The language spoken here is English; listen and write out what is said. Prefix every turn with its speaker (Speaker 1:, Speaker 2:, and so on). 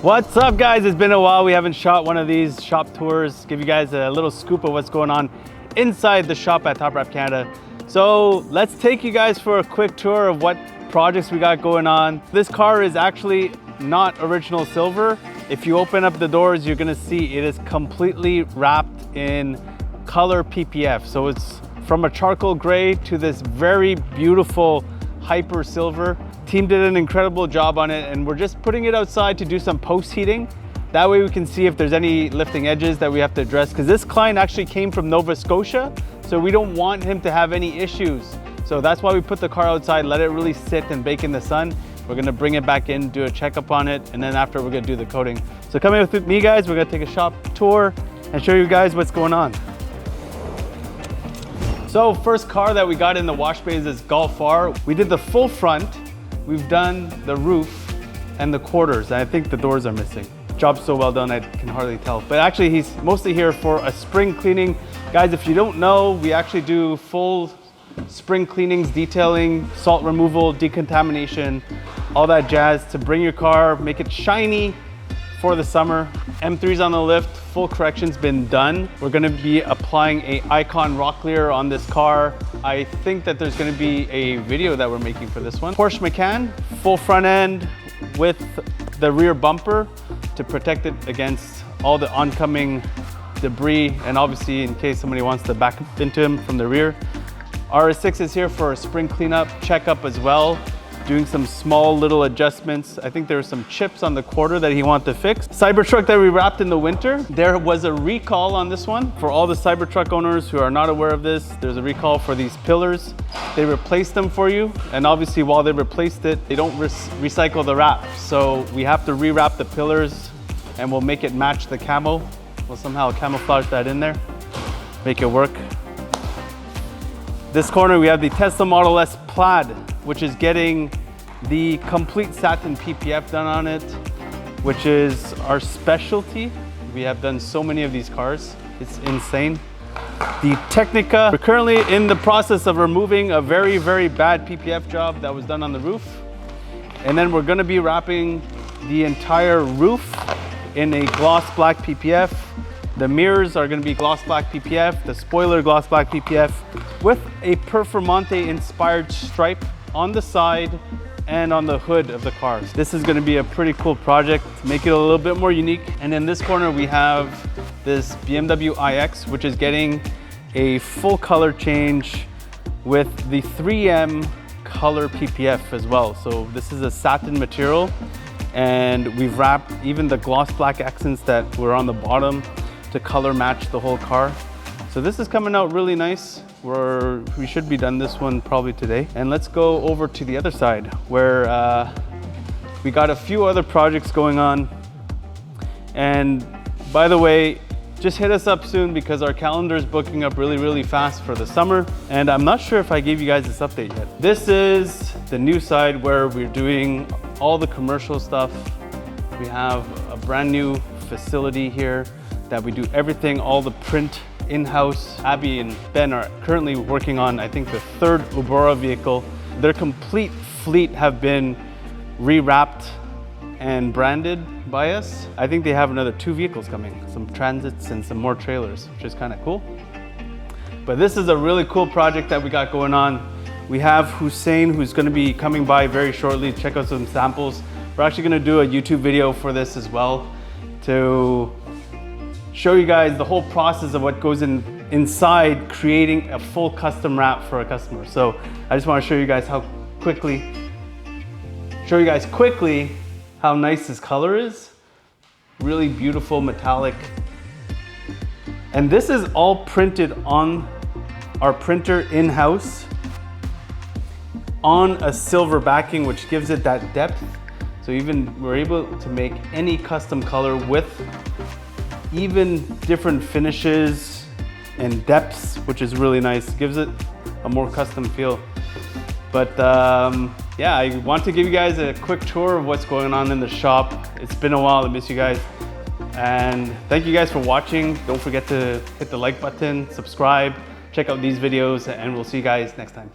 Speaker 1: What's up, guys? It's been a while. We haven't shot one of these shop tours. Give you guys a little scoop of what's going on inside the shop at Top Wrap Canada. So let's take you guys for a quick tour of what projects we got going on. This car is actually not original silver. If you open up the doors, you're gonna see it is completely wrapped in color PPF. So it's from a charcoal gray to this very beautiful hyper silver. Team did an incredible job on it, and we're just putting it outside to do some post heating. That way we can see if there's any lifting edges that we have to address, because this client actually came from Nova Scotia, so we don't want him to have any issues. So that's why we put the car outside, let it really sit and bake in the sun. We're gonna bring it back in, do a checkup on it, and then after we're gonna do the coating. So come in with me, guys. We're gonna take a shop tour and show you guys what's going on. So first car that we got in the wash bay is this Golf R. We did the full front, we've done the roof and the quarters, and I think the doors are missing. Job's so well done, I can hardly tell. But actually he's mostly here for a spring cleaning. Guys, if you don't know, we actually do full spring cleanings, detailing, salt removal, decontamination, all that jazz to bring your car, make it shiny for the summer. M3's on the lift, full correction's been done. We're gonna be applying a Icon Rocklear on this car. I think that there's gonna be a video that we're making for this one. Porsche Macan, full front end with the rear bumper to protect it against all the oncoming debris, and obviously in case somebody wants to back into him from the rear. RS6 is here for a spring cleanup, checkup as well, doing some small little adjustments. I think there were some chips on the quarter that he wanted to fix. Cybertruck that we wrapped in the winter, there was a recall on this one. For all the Cybertruck owners who are not aware of this, there's a recall for these pillars. They replaced them for you, and obviously while they replaced it, they don't recycle the wrap. So we have to rewrap the pillars, and we'll make it match the camo. We'll somehow camouflage that in there, make it work. This corner, we have the Tesla Model S Plaid, which is getting the complete satin PPF done on it, which is our specialty. We have done so many of these cars. It's insane. The Tecnica, we're currently in the process of removing a very, very bad PPF job that was done on the roof. And then we're gonna be wrapping the entire roof in a gloss black PPF. The mirrors are gonna be gloss black PPF, the spoiler gloss black PPF, with a Performante inspired stripe on the side and on the hood of the cars. This is gonna be a pretty cool project to make it a little bit more unique. And in this corner, we have this BMW iX, which is getting a full color change with the 3M color PPF as well. So this is a satin material, and we've wrapped even the gloss black accents that were on the bottom to color match the whole car. So this is coming out really nice. We should be done this one probably today. And let's go over to the other side where we got a few other projects going on. And by the way, just hit us up soon because our calendar is booking up really, really fast for the summer. And I'm not sure if I gave you guys this update yet. This is the new side where we're doing all the commercial stuff. We have a brand new facility here that we do everything, all the print in-house. Abby and Ben are currently working on, I think, the 3rd Ubora vehicle. Their complete fleet have been rewrapped and branded by us. I think they have another 2 vehicles coming, some transits and some more trailers, which is kind of cool. But this is a really cool project that we got going on. We have Hussein, who's going to be coming by very shortly to check out some samples. We're actually going to do a YouTube video for this as well to show you guys the whole process of what goes inside creating a full custom wrap for a customer. So I just want to show you guys quickly how nice this color is. Really beautiful metallic. And this is all printed on our printer in-house on a silver backing, which gives it that depth. So even we're able to make any custom color with even different finishes and depths, which is really nice. Gives it a more custom feel. But yeah, I want to give you guys a quick tour of what's going on in the shop. It's been a while, I miss you guys. And thank you guys for watching. Don't forget to hit the like button, subscribe, check out these videos, and we'll see you guys next time.